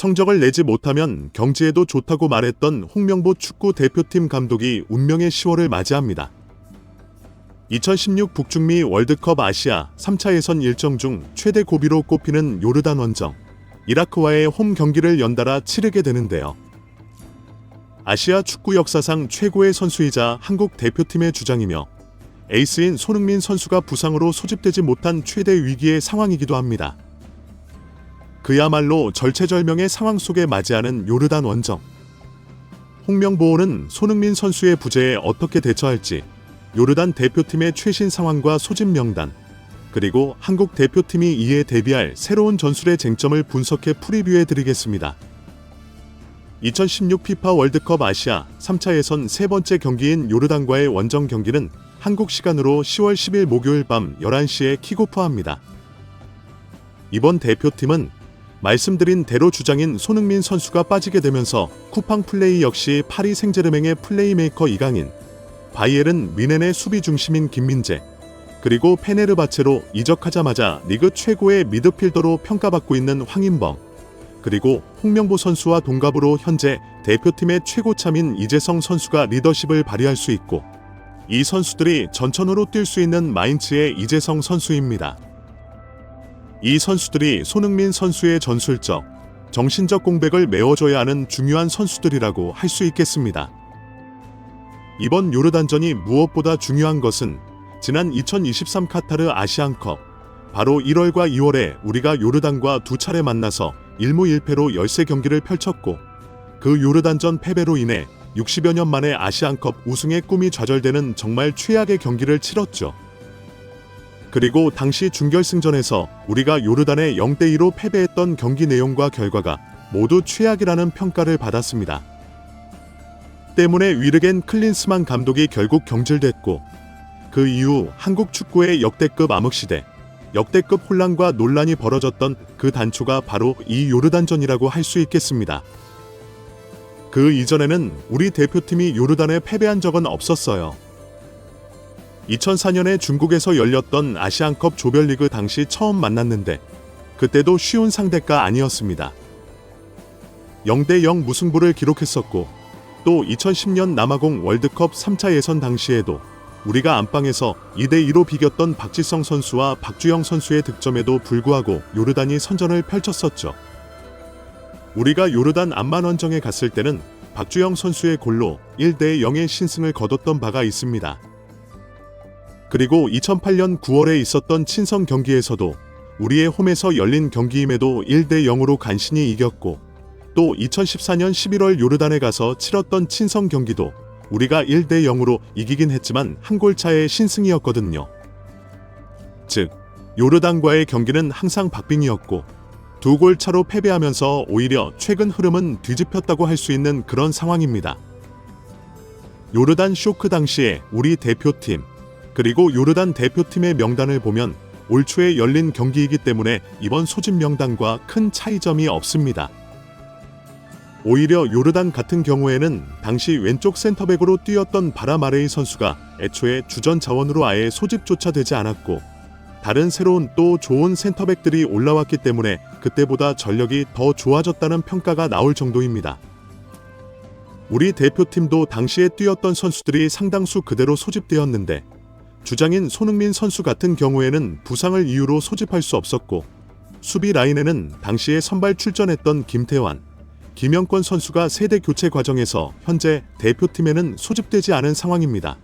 성적을 내지 못하면 경지에도 좋다고 말했던 홍명보 축구 대표팀 감독이 운명의 10월을 맞이합니다. 2016 북중미 월드컵 아시아 3차 예선 일정 중 최대 고비로 꼽히는 요르단 원정, 이라크와의 홈 경기를 연달아 치르게 되는데요. 아시아 축구 역사상 최고의 선수이자 한국 대표팀의 주장이며 에이스인 손흥민 선수가 부상으로 소집되지 못한 최대 위기의 상황이기도 합니다. 그야말로 절체절명의 상황 속에 맞이하는 요르단 원정. 홍명보는 손흥민 선수의 부재에 어떻게 대처할지, 요르단 대표팀의 최신 상황과 소집 명단, 그리고 한국 대표팀이 이에 대비할 새로운 전술의 쟁점을 분석해 프리뷰해드리겠습니다. 2016 피파 월드컵 아시아 3차 예선 세 번째 경기인 요르단과의 원정 경기는 한국 시간으로 10월 10일 목요일 밤 11시에 킥오프합니다. 이번 대표팀은 말씀드린 대로 주장인 손흥민 선수가 빠지게 되면서 쿠팡 플레이 역시 파리 생제르맹의 플레이메이커 이강인, 바이에른 뮌헨의 수비 중심인 김민재, 그리고 페네르바체로 이적하자마자 리그 최고의 미드필더로 평가받고 있는 황인범, 그리고 홍명보 선수와 동갑으로 현재 대표팀의 최고참인 이재성 선수가 리더십을 발휘할 수 있고, 이 선수들이 전천후로 뛸 수 있는 마인츠의 이재성 선수입니다. 이 선수들이 손흥민 선수의 전술적, 정신적 공백을 메워줘야 하는 중요한 선수들이라고 할 수 있겠습니다. 이번 요르단전이 무엇보다 중요한 것은 지난 2023 카타르 아시안컵, 바로 1월과 2월에 우리가 요르단과 두 차례 만나서 1무 1패로 13경기를 펼쳤고, 그 요르단전 패배로 인해 60여 년 만에 아시안컵 우승의 꿈이 좌절되는 정말 최악의 경기를 치렀죠. 그리고 당시 준결승전에서 우리가 요르단에 0대2로 패배했던 경기 내용과 결과가 모두 최악이라는 평가를 받았습니다. 때문에 위르겐 클린스만 감독이 결국 경질됐고, 그 이후 한국 축구의 역대급 암흑시대, 역대급 혼란과 논란이 벌어졌던 그 단초가 바로 이 요르단전이라고 할 수 있겠습니다. 그 이전에는 우리 대표팀이 요르단에 패배한 적은 없었어요. 2004년에 중국에서 열렸던 아시안컵 조별리그 당시 처음 만났는데 그때도 쉬운 상대가 아니었습니다. 0대0 무승부를 기록했었고, 또 2010년 남아공 월드컵 3차 예선 당시에도 우리가 안방에서 2대2로 비겼던 박지성 선수와 박주영 선수의 득점에도 불구하고 요르단이 선전을 펼쳤었죠. 우리가 요르단 암만 원정에 갔을 때는 박주영 선수의 골로 1대0의 신승을 거뒀던 바가 있습니다. 그리고 2008년 9월에 있었던 친선 경기에서도 우리의 홈에서 열린 경기임에도 1대0으로 간신히 이겼고, 또 2014년 11월 요르단에 가서 치렀던 친선 경기도 우리가 1대0으로 이기긴 했지만 한 골 차의 신승이었거든요. 즉, 요르단과의 경기는 항상 박빙이었고, 2골 차로 패배하면서 오히려 최근 흐름은 뒤집혔다고 할 수 있는 그런 상황입니다. 요르단 쇼크 당시에 우리 대표팀, 그리고 요르단 대표팀의 명단을 보면 올 초에 열린 경기이기 때문에 이번 소집 명단과 큰 차이점이 없습니다. 오히려 요르단 같은 경우에는 당시 왼쪽 센터백으로 뛰었던 바라마레이 선수가 애초에 주전 자원으로 아예 소집조차 되지 않았고, 다른 새로운 또 좋은 센터백들이 올라왔기 때문에 그때보다 전력이 더 좋아졌다는 평가가 나올 정도입니다. 우리 대표팀도 당시에 뛰었던 선수들이 상당수 그대로 소집되었는데, 주장인 손흥민 선수 같은 경우에는 부상을 이유로 소집할 수 없었고, 수비 라인에는 당시에 선발 출전했던 김태환, 김영권 선수가 세대 교체 과정에서 현재 대표팀에는 소집되지 않은 상황입니다.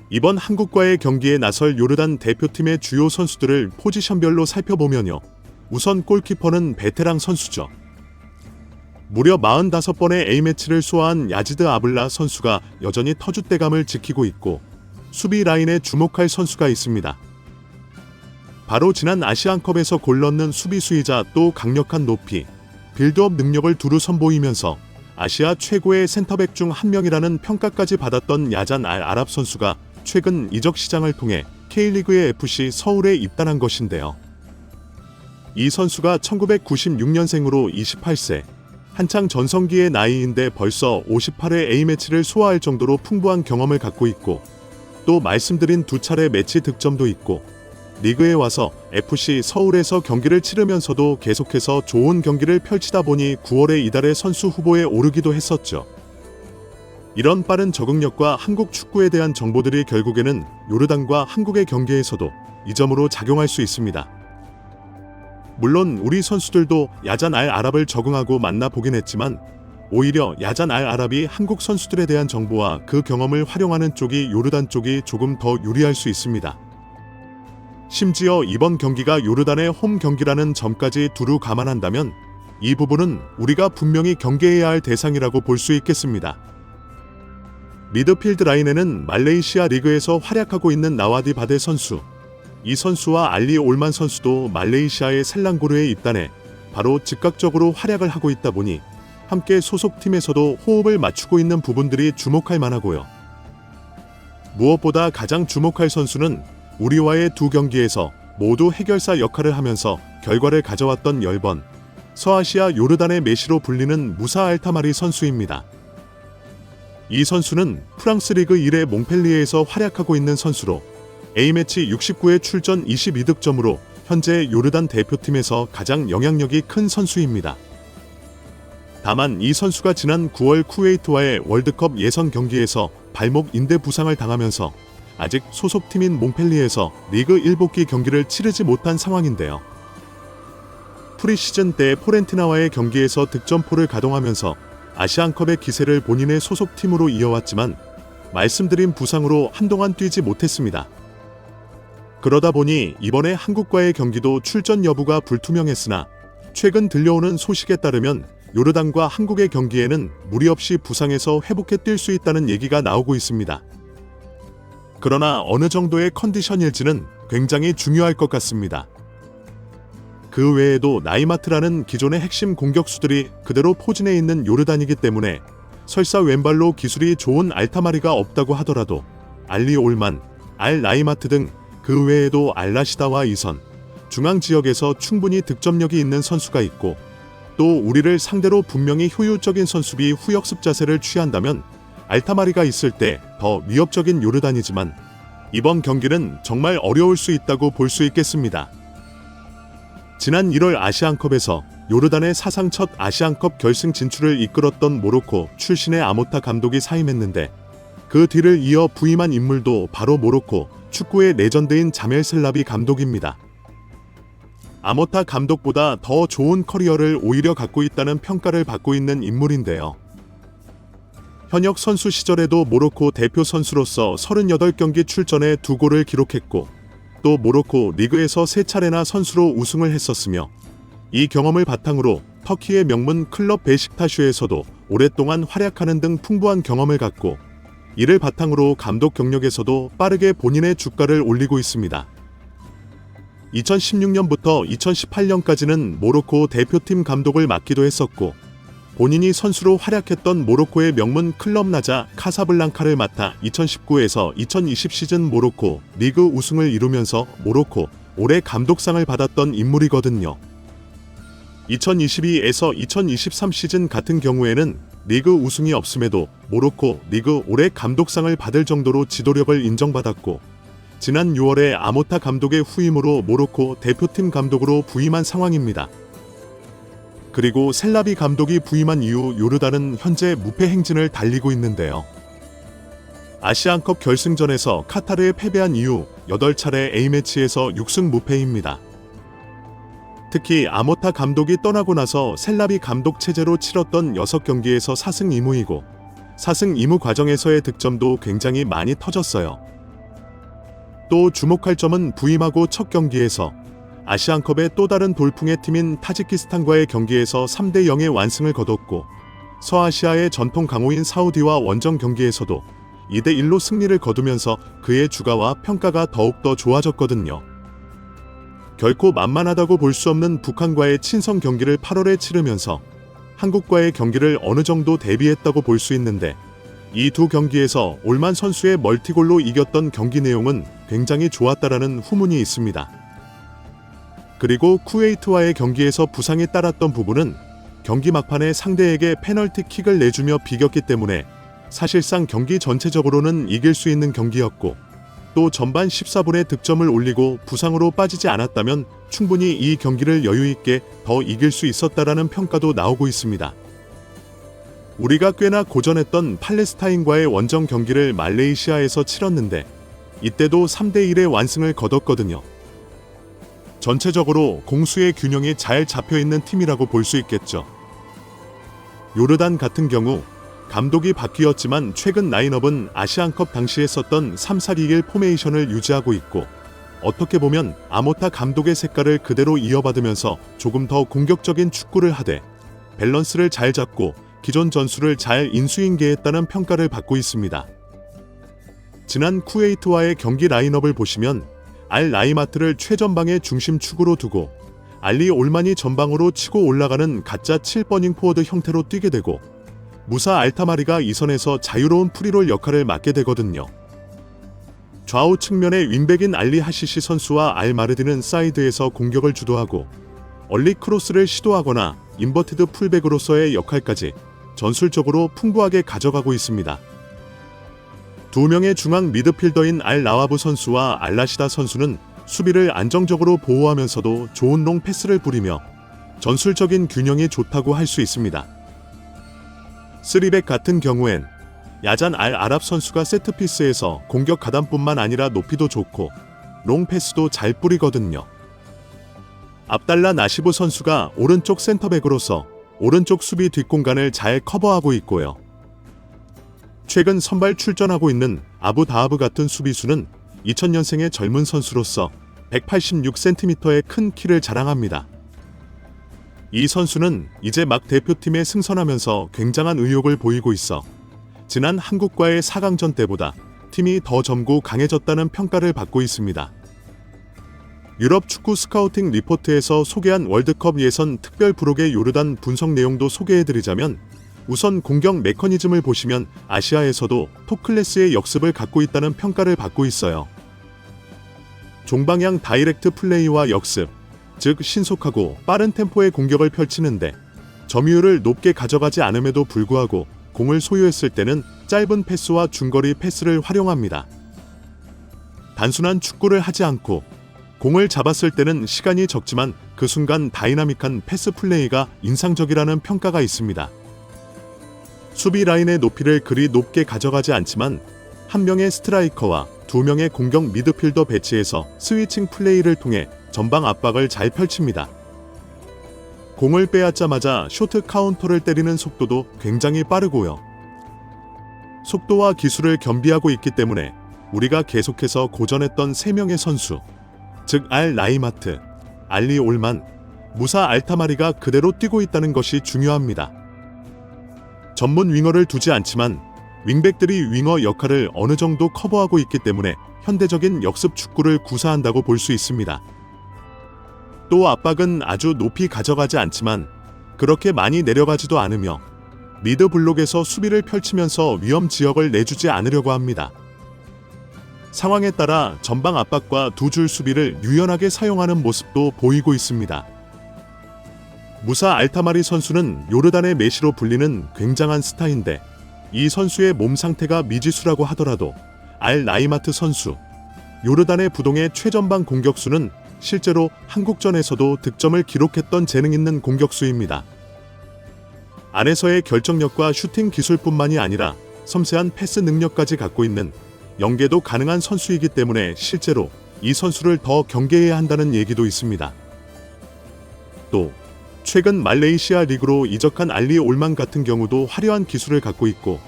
이번 한국과의 경기에 나설 요르단 대표팀의 주요 선수들을 포지션별로 살펴보면요. 우선 골키퍼는 베테랑 선수죠. 무려 45번의 A매치를 소화한 야지드 아블라 선수가 여전히 터줏대감을 지키고 있고, 수비 라인에 주목할 선수가 있습니다. 바로 지난 아시안컵에서 골 넣는 수비수이자 또 강력한 높이, 빌드업 능력을 두루 선보이면서 아시아 최고의 센터백 중 한 명이라는 평가까지 받았던 야잔 알 아랍 선수가 최근 이적 시장을 통해 K리그의 FC 서울에 입단한 것인데요. 이 선수가 1996년생으로 28세, 한창 전성기의 나이인데 벌써 58회 A매치를 소화할 정도로 풍부한 경험을 갖고 있고, 또 말씀드린 두 차례 매치 득점도 있고, 리그에 와서 FC 서울에서 경기를 치르면서도 계속해서 좋은 경기를 펼치다 보니 9월에 이달의 선수 후보에 오르기도 했었죠. 이런 빠른 적응력과 한국 축구에 대한 정보들이 결국에는 요르단과 한국의 경기에서도 이 점으로 작용할 수 있습니다. 물론 우리 선수들도 야잔 알 아랍을 적응하고 만나보긴 했지만 오히려 야잔 알 아랍이 한국 선수들에 대한 정보와 그 경험을 활용하는 쪽이 요르단 쪽이 조금 더 유리할 수 있습니다. 심지어 이번 경기가 요르단의 홈 경기라는 점까지 두루 감안한다면 이 부분은 우리가 분명히 경계해야 할 대상이라고 볼 수 있겠습니다. 미드필드 라인에는 말레이시아 리그에서 활약하고 있는 나와디 바데 선수, 이 선수와 알리 올만 선수도 말레이시아의 셀랑고르에 입단해 바로 즉각적으로 활약을 하고 있다 보니 함께 소속팀에서도 호흡을 맞추고 있는 부분들이 주목할 만하고요. 무엇보다 가장 주목할 선수는 우리와의 두 경기에서 모두 해결사 역할을 하면서 결과를 가져왔던 10번 서아시아 요르단의 메시로 불리는 무사 알타마리 선수입니다. 이 선수는 프랑스 리그 1의 몽펠리에에서 활약하고 있는 선수로 A매치 69회 출전 22득점으로 현재 요르단 대표팀에서 가장 영향력이 큰 선수입니다. 다만 이 선수가 지난 9월 쿠웨이트와의 월드컵 예선 경기에서 발목 인대 부상을 당하면서 아직 소속팀인 몽펠리에에서 리그 1복귀 경기를 치르지 못한 상황인데요. 프리시즌 때 포렌티나와의 경기에서 득점포를 가동하면서 아시안컵의 기세를 본인의 소속팀으로 이어왔지만 말씀드린 부상으로 한동안 뛰지 못했습니다. 그러다 보니 이번에 한국과의 경기도 출전 여부가 불투명했으나 최근 들려오는 소식에 따르면 요르단과 한국의 경기에는 무리 없이 부상에서 회복해 뛸 수 있다는 얘기가 나오고 있습니다. 그러나 어느 정도의 컨디션일지는 굉장히 중요할 것 같습니다. 그 외에도 나이마트라는 기존의 핵심 공격수들이 그대로 포진해 있는 요르단이기 때문에 설사 왼발로 기술이 좋은 알타마리가 없다고 하더라도 알리 올만, 알 나이마트 등 그 외에도 알라시다와 이선, 중앙 지역에서 충분히 득점력이 있는 선수가 있고 또 우리를 상대로 분명히 효율적인 선수비 후역습 자세를 취한다면 알타마리가 있을 때 더 위협적인 요르단이지만 이번 경기는 정말 어려울 수 있다고 볼 수 있겠습니다. 지난 1월 아시안컵에서 요르단의 사상 첫 아시안컵 결승 진출을 이끌었던 모로코 출신의 아모타 감독이 사임했는데 그 뒤를 이어 부임한 인물도 바로 모로코 축구의 레전드인 자멜 셀라비 감독입니다. 아모타 감독보다 더 좋은 커리어를 오히려 갖고 있다는 평가를 받고 있는 인물인데요. 현역 선수 시절에도 모로코 대표 선수로서 38경기 출전에 2골을 기록했고 또 모로코 리그에서 3차례나 선수로 우승을 했었으며 이 경험을 바탕으로 터키의 명문 클럽 베식타슈에서도 오랫동안 활약하는 등 풍부한 경험을 갖고 이를 바탕으로 감독 경력에서도 빠르게 본인의 주가를 올리고 있습니다. 2016년부터 2018년까지는 모로코 대표팀 감독을 맡기도 했었고 본인이 선수로 활약했던 모로코의 명문 클럽 나자 카사블랑카를 맡아 2019에서 2020 시즌 모로코 리그 우승을 이루면서 모로코 올해 감독상을 받았던 인물이거든요. 2022에서 2023 시즌 같은 경우에는 리그 우승이 없음에도 모로코 리그 올해 감독상을 받을 정도로 지도력을 인정받았고 지난 6월에 아모타 감독의 후임으로 모로코 대표팀 감독으로 부임한 상황입니다. 그리고 셀라비 감독이 부임한 이후 요르단은 현재 무패 행진을 달리고 있는데요. 아시안컵 결승전에서 카타르에 패배한 이후 8차례 A매치에서 6승 무패입니다. 특히 아모타 감독이 떠나고 나서 셀라비 감독 체제로 치렀던 6경기에서 4승 2무이고 4승 2무 과정에서의 득점도 굉장히 많이 터졌어요. 또 주목할 점은 부임하고 첫 경기에서 아시안컵의 또 다른 돌풍의 팀인 타지키스탄과의 경기에서 3대0의 완승을 거뒀고 서아시아의 전통 강호인 사우디와 원정 경기에서도 2대1로 승리를 거두면서 그의 주가와 평가가 더욱더 좋아졌거든요. 결코 만만하다고 볼 수 없는 북한과의 친선 경기를 8월에 치르면서 한국과의 경기를 어느 정도 대비했다고 볼 수 있는데 이 두 경기에서 올만 선수의 멀티골로 이겼던 경기 내용은 굉장히 좋았다라는 후문이 있습니다. 그리고 쿠웨이트와의 경기에서 부상이 따랐던 부분은 경기 막판에 상대에게 페널티킥을 내주며 비겼기 때문에 사실상 경기 전체적으로는 이길 수 있는 경기였고 또 전반 14분에 득점을 올리고 부상으로 빠지지 않았다면 충분히 이 경기를 여유있게 더 이길 수 있었다라는 평가도 나오고 있습니다. 우리가 꽤나 고전했던 팔레스타인과의 원정 경기를 말레이시아에서 치렀는데 이때도 3대1의 완승을 거뒀거든요. 전체적으로 공수의 균형이 잘 잡혀있는 팀이라고 볼 수 있겠죠. 요르단 같은 경우 감독이 바뀌었지만 최근 라인업은 아시안컵 당시에 썼던 3-4-2-1 포메이션을 유지하고 있고 어떻게 보면 아모타 감독의 색깔을 그대로 이어받으면서 조금 더 공격적인 축구를 하되 밸런스를 잘 잡고 기존 전술을 잘 인수인계했다는 평가를 받고 있습니다. 지난 쿠웨이트와의 경기 라인업을 보시면 알 라이마트를 최전방의 중심축으로 두고 알리 올만이 전방으로 치고 올라가는 가짜 7버닝 포워드 형태로 뛰게 되고 무사 알타마리가 이 선에서 자유로운 프리롤 역할을 맡게 되거든요. 좌우 측면의 윙백인 알리 하시시 선수와 알 마르디는 사이드에서 공격을 주도하고 얼리 크로스를 시도하거나 인버티드 풀백으로서의 역할까지 전술적으로 풍부하게 가져가고 있습니다. 두 명의 중앙 미드필더인 알 라와브 선수와 알라시다 선수는 수비를 안정적으로 보호하면서도 좋은 롱 패스를 부리며 전술적인 균형이 좋다고 할 수 있습니다. 3백 같은 경우엔 야잔 알 아랍 선수가 세트피스에서 공격 가담뿐만 아니라 높이도 좋고 롱 패스도 잘 뿌리거든요. 압달라 나시브 선수가 오른쪽 센터백으로서 오른쪽 수비 뒷공간을 잘 커버하고 있고요. 최근 선발 출전하고 있는 아부 다하브 같은 수비수는 2000년생의 젊은 선수로서 186cm의 큰 키를 자랑합니다. 이 선수는 이제 막 대표팀에 승선하면서 굉장한 의욕을 보이고 있어 지난 한국과의 4강전 때보다 팀이 더 젊고 강해졌다는 평가를 받고 있습니다. 유럽 축구 스카우팅 리포트에서 소개한 월드컵 예선 특별 부록의 요르단 분석 내용도 소개해드리자면 우선 공격 메커니즘을 보시면 아시아에서도 톱클래스의 역습을 갖고 있다는 평가를 받고 있어요. 종방향 다이렉트 플레이와 역습, 즉 신속하고 빠른 템포의 공격을 펼치는데 점유율을 높게 가져가지 않음에도 불구하고 공을 소유했을 때는 짧은 패스와 중거리 패스를 활용합니다. 단순한 축구를 하지 않고 공을 잡았을 때는 시간이 적지만 그 순간 다이나믹한 패스 플레이가 인상적이라는 평가가 있습니다. 수비 라인의 높이를 그리 높게 가져가지 않지만 한 명의 스트라이커와 두 명의 공격 미드필더 배치해서 스위칭 플레이를 통해 전방 압박을 잘 펼칩니다. 공을 빼앗자마자 쇼트 카운터를 때리는 속도도 굉장히 빠르고요. 속도와 기술을 겸비하고 있기 때문에 우리가 계속해서 고전했던 3명의 선수, 즉 알 라이마트, 알리 올만, 무사 알타마리가 그대로 뛰고 있다는 것이 중요합니다. 전문 윙어를 두지 않지만 윙백들이 윙어 역할을 어느 정도 커버하고 있기 때문에 현대적인 역습 축구를 구사한다고 볼 수 있습니다. 또 압박은 아주 높이 가져가지 않지만 그렇게 많이 내려가지도 않으며 미드 블록에서 수비를 펼치면서 위험 지역을 내주지 않으려고 합니다. 상황에 따라 전방 압박과 두 줄 수비를 유연하게 사용하는 모습도 보이고 있습니다. 무사 알타마리 선수는 요르단의 메시로 불리는 굉장한 스타인데 이 선수의 몸 상태가 미지수라고 하더라도 알 라이마트 선수, 요르단의 부동의 최전방 공격수는 실제로 한국전에서도 득점을 기록했던 재능 있는 공격수입니다. 안에서의 결정력과 슈팅 기술뿐만이 아니라 섬세한 패스 능력까지 갖고 있는 연계도 가능한 선수이기 때문에 실제로 이 선수를 더 경계해야 한다는 얘기도 있습니다. 또 최근 말레이시아 리그로 이적한 알리 올만 같은 경우도 화려한 기술을 갖고 있고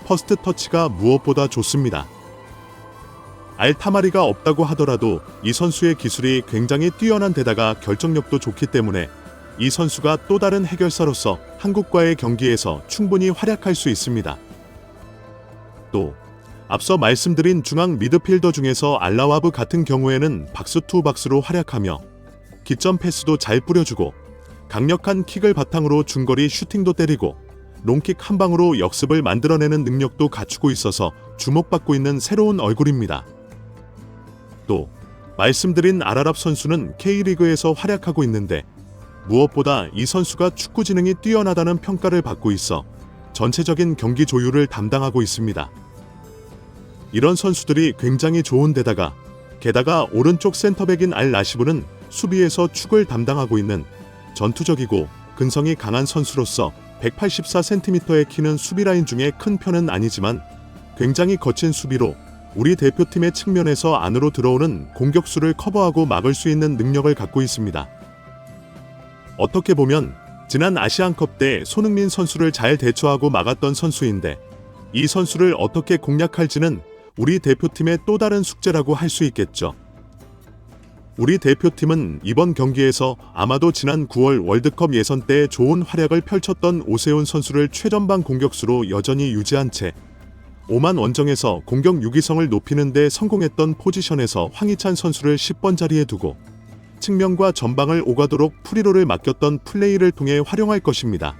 퍼스트 터치가 무엇보다 좋습니다. 알타마리가 없다고 하더라도 이 선수의 기술이 굉장히 뛰어난 데다가 결정력도 좋기 때문에 이 선수가 또 다른 해결사로서 한국과의 경기에서 충분히 활약할 수 있습니다. 또 앞서 말씀드린 중앙 미드필더 중에서 알라와브 같은 경우에는 박스 투 박스로 활약하며 기점 패스도 잘 뿌려주고 강력한 킥을 바탕으로 중거리 슈팅도 때리고 롱킥 한 방으로 역습을 만들어내는 능력도 갖추고 있어서 주목받고 있는 새로운 얼굴입니다. 또 말씀드린 알아랍 선수는 K리그에서 활약하고 있는데 무엇보다 이 선수가 축구 지능이 뛰어나다는 평가를 받고 있어 전체적인 경기 조율을 담당하고 있습니다. 이런 선수들이 굉장히 좋은데다가 게다가 오른쪽 센터백인 알 라시브는 수비에서 축을 담당하고 있는 전투적이고 근성이 강한 선수로서 184cm의 키는 수비 라인 중에 큰 편은 아니지만 굉장히 거친 수비로 우리 대표팀의 측면에서 안으로 들어오는 공격수를 커버하고 막을 수 있는 능력을 갖고 있습니다. 어떻게 보면 지난 아시안컵 때 손흥민 선수를 잘 대처하고 막았던 선수인데 이 선수를 어떻게 공략할지는 우리 대표팀의 또 다른 숙제라고 할 수 있겠죠. 우리 대표팀은 이번 경기에서 아마도 지난 9월 월드컵 예선 때 좋은 활약을 펼쳤던 오세훈 선수를 최전방 공격수로 여전히 유지한 채 오만 원정에서 공격 유기성을 높이는 데 성공했던 포지션에서 황희찬 선수를 10번 자리에 두고 측면과 전방을 오가도록 프리로를 맡겼던 플레이를 통해 활용할 것입니다.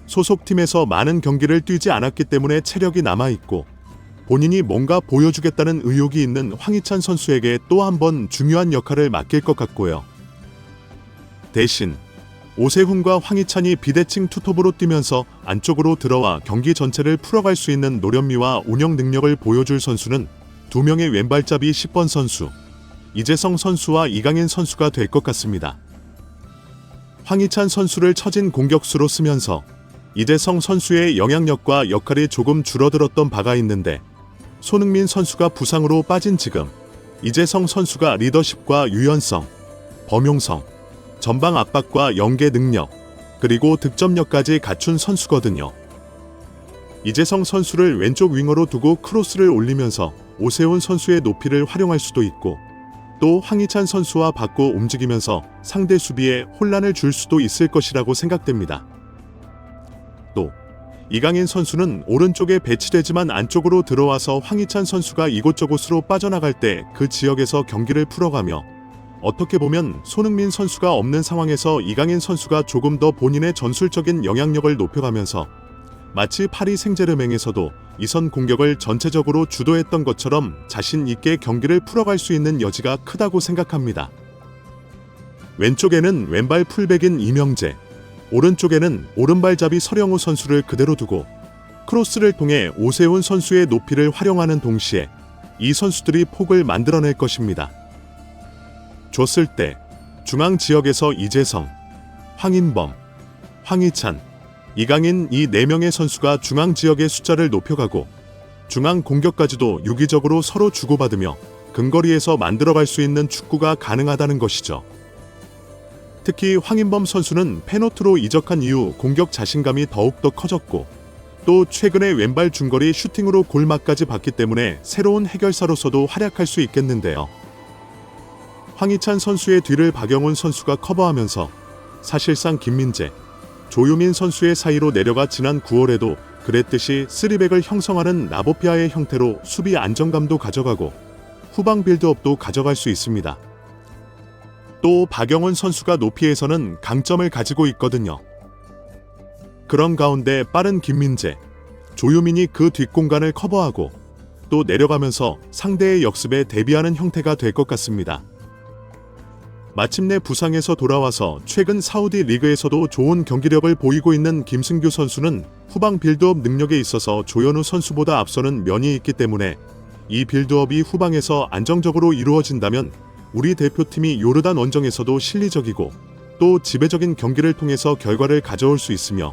소속팀에서 많은 경기를 뛰지 않았기 때문에 체력이 남아있고 본인이 뭔가 보여주겠다는 의욕이 있는 황희찬 선수에게 또 한 번 중요한 역할을 맡길 것 같고요. 대신 오세훈과 황희찬이 비대칭 투톱으로 뛰면서 안쪽으로 들어와 경기 전체를 풀어갈 수 있는 노련미와 운영 능력을 보여줄 선수는 두 명의 왼발잡이 10번 선수, 이재성 선수와 이강인 선수가 될 것 같습니다. 황희찬 선수를 처진 공격수로 쓰면서 이재성 선수의 영향력과 역할이 조금 줄어들었던 바가 있는데 손흥민 선수가 부상으로 빠진 지금 이재성 선수가 리더십과 유연성, 범용성, 전방 압박과 연계 능력, 그리고 득점력까지 갖춘 선수거든요. 이재성 선수를 왼쪽 윙어로 두고 크로스를 올리면서 오세훈 선수의 높이를 활용할 수도 있고 또 황희찬 선수와 바꿔 움직이면서 상대 수비에 혼란을 줄 수도 있을 것이라고 생각됩니다. 또 이강인 선수는 오른쪽에 배치되지만 안쪽으로 들어와서 황희찬 선수가 이곳저곳으로 빠져나갈 때 그 지역에서 경기를 풀어가며 어떻게 보면 손흥민 선수가 없는 상황에서 이강인 선수가 조금 더 본인의 전술적인 영향력을 높여가면서 마치 파리 생제르맹에서도 이선 공격을 전체적으로 주도했던 것처럼 자신 있게 경기를 풀어갈 수 있는 여지가 크다고 생각합니다. 왼쪽에는 왼발 풀백인 이명재, 오른쪽에는 오른발잡이 서령우 선수를 그대로 두고 크로스를 통해 오세훈 선수의 높이를 활용하는 동시에 이 선수들이 폭을 만들어낼 것입니다. 줬을 때 중앙 지역에서 이재성, 황인범, 황희찬, 이강인 이 4명의 선수가 중앙 지역의 숫자를 높여가고 중앙 공격까지도 유기적으로 서로 주고받으며 근거리에서 만들어갈 수 있는 축구가 가능하다는 것이죠. 특히 황인범 선수는 페노트로 이적한 이후 공격 자신감이 더욱더 커졌고 또 최근에 왼발 중거리 슈팅으로 골맛까지 봤기 때문에 새로운 해결사로서도 활약할 수 있겠는데요. 황희찬 선수의 뒤를 박영훈 선수가 커버하면서 사실상 김민재, 조유민 선수의 사이로 내려가 지난 9월에도 그랬듯이 3백을 형성하는 라보피아의 형태로 수비 안정감도 가져가고 후방 빌드업도 가져갈 수 있습니다. 또 박영훈 선수가 높이에서는 강점을 가지고 있거든요. 그런 가운데 빠른 김민재, 조유민이 그 뒷공간을 커버하고 또 내려가면서 상대의 역습에 대비하는 형태가 될 것 같습니다. 마침내 부상에서 돌아와서 최근 사우디 리그에서도 좋은 경기력을 보이고 있는 김승규 선수는 후방 빌드업 능력에 있어서 조현우 선수보다 앞서는 면이 있기 때문에 이 빌드업이 후방에서 안정적으로 이루어진다면 우리 대표팀이 요르단 원정에서도 실리적이고 또 지배적인 경기를 통해서 결과를 가져올 수 있으며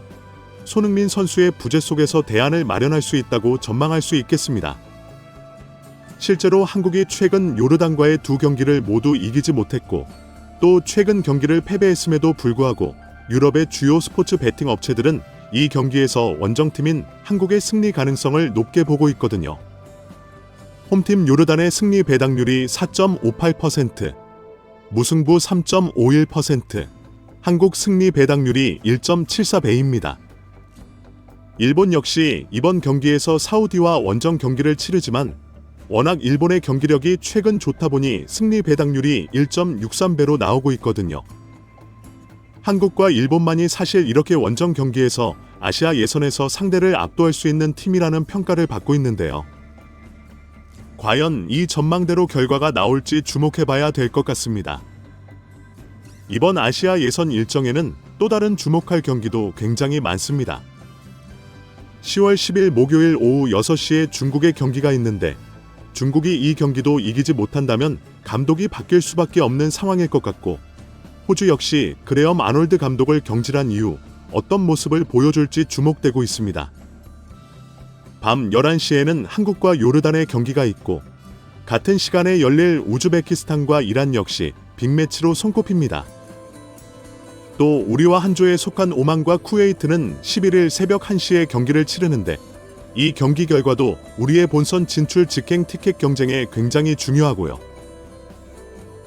손흥민 선수의 부재 속에서 대안을 마련할 수 있다고 전망할 수 있겠습니다. 실제로 한국이 최근 요르단과의 2경기를 모두 이기지 못했고 또 최근 경기를 패배했음에도 불구하고 유럽의 주요 스포츠 베팅 업체들은 이 경기에서 원정팀인 한국의 승리 가능성을 높게 보고 있거든요. 홈팀 요르단의 승리 배당률이 4.58%, 무승부 3.51%, 한국 승리 배당률이 1.74배입니다. 일본 역시 이번 경기에서 사우디와 원정 경기를 치르지만 워낙 일본의 경기력이 최근 좋다 보니 승리 배당률이 1.63배로 나오고 있거든요. 한국과 일본만이 사실 이렇게 원정 경기에서 아시아 예선에서 상대를 압도할 수 있는 팀이라는 평가를 받고 있는데요. 과연 이 전망대로 결과가 나올지 주목해봐야 될 것 같습니다. 이번 아시아 예선 일정에는 또 다른 주목할 경기도 굉장히 많습니다. 10월 10일 목요일 오후 6시에 중국의 경기가 있는데 중국이 이 경기도 이기지 못한다면 감독이 바뀔 수밖에 없는 상황일 것 같고 호주 역시 그레엄 아놀드 감독을 경질한 이후 어떤 모습을 보여줄지 주목되고 있습니다. 밤 11시에는 한국과 요르단의 경기가 있고 같은 시간에 열릴 우즈베키스탄과 이란 역시 빅매치로 손꼽힙니다. 또 우리와 한 조에 속한 오만과 쿠웨이트는 11일 새벽 1시에 경기를 치르는데 이 경기 결과도 우리의 본선 진출 직행 티켓 경쟁에 굉장히 중요하고요.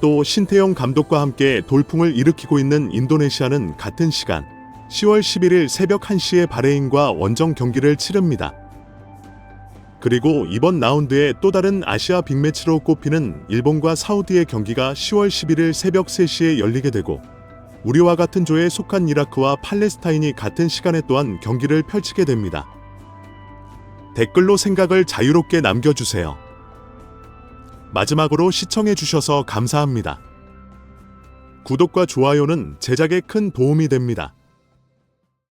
또 신태용 감독과 함께 돌풍을 일으키고 있는 인도네시아는 같은 시간 10월 11일 새벽 1시에 바레인과 원정 경기를 치릅니다. 그리고 이번 라운드의 또 다른 아시아 빅매치로 꼽히는 일본과 사우디의 경기가 10월 11일 새벽 3시에 열리게 되고 우리와 같은 조에 속한 이라크와 팔레스타인이 같은 시간에 또한 경기를 펼치게 됩니다. 댓글로 생각을 자유롭게 남겨주세요. 마지막으로 시청해주셔서 감사합니다. 구독과 좋아요는 제작에 큰 도움이 됩니다.